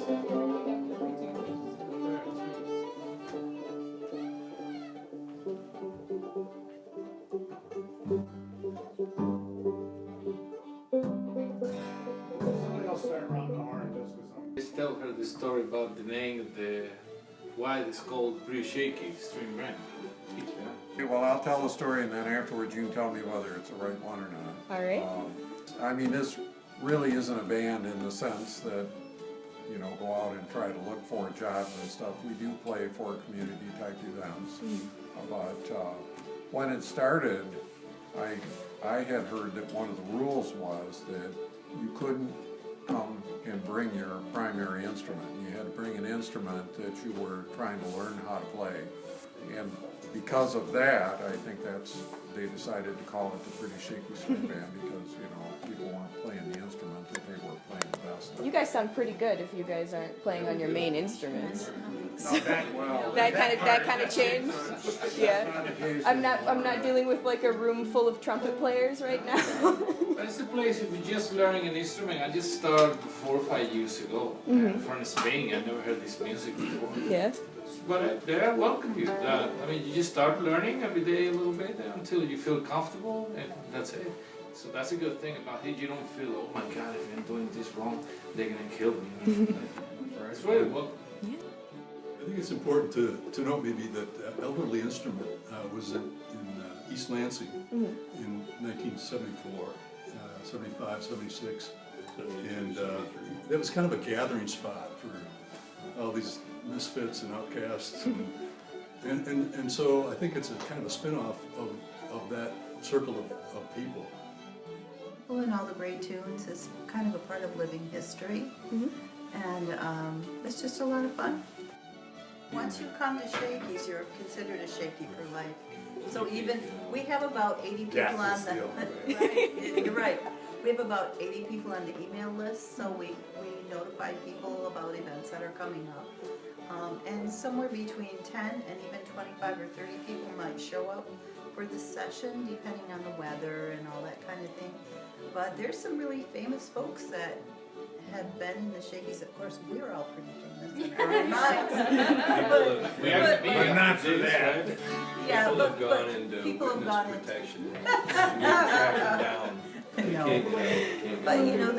I still heard the story about the name of the why it's called Shaky string band. Okay, well, I'll tell the story, and then afterwards you can tell me whether it's the right one or not. All right. I mean, this really isn't a band in the sense that, you know, go out and try to look for jobs and stuff. We do play for community type events. But when it started, I had heard that one of the rules was that you couldn't come and bring your primary instrument. You had to bring an instrument that you were trying to learn how to play. And because of that, I think they decided to call it the Pretty Shaky String Band because, you know, people weren't playing the instrument that they were playing the best. You guys sound pretty good if you guys aren't playing on your main instruments. That kind of changed. Yeah. I'm not dealing with like a room full of trumpet players right now. That's the place if you're just learning an instrument. I just started 4 or 5 years ago. From Spain, I never heard this music before. Yeah. But they welcome you. I mean, you just start learning every day a little bit until you feel comfortable, and that's it. So that's a good thing about it. You don't feel, oh my God, if I'm doing this wrong, they're gonna kill me. It's really welcome. I think it's important to note maybe that Elderly Instrument was in East Lansing in 1974, 75, 76. And that was kind of a gathering spot for all these misfits and outcasts. And so I think it's a kind of a spin-off of that circle of people. Well, and all the great tunes is kind of a part of living history. And it's just a lot of fun. Once you come to Shaky's, you're considered a Shaky for life. So even, we have about 80 people on the, right, you're right. We have about 80 people on the email list, so we notify people about events that are coming up. And somewhere between 10 and even 25 or 30 people might show up for the session, depending on the weather and all that kind of thing. But there's some really famous folks that have been in the Shakies. Of course, we're all pretty famous in our own minds. But not for that. Yeah, People have gone into people have gone witness into protection. Track them down. No. But you know,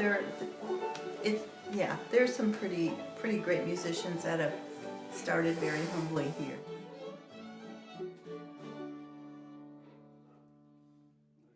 there's some pretty great musicians that have started very humbly here.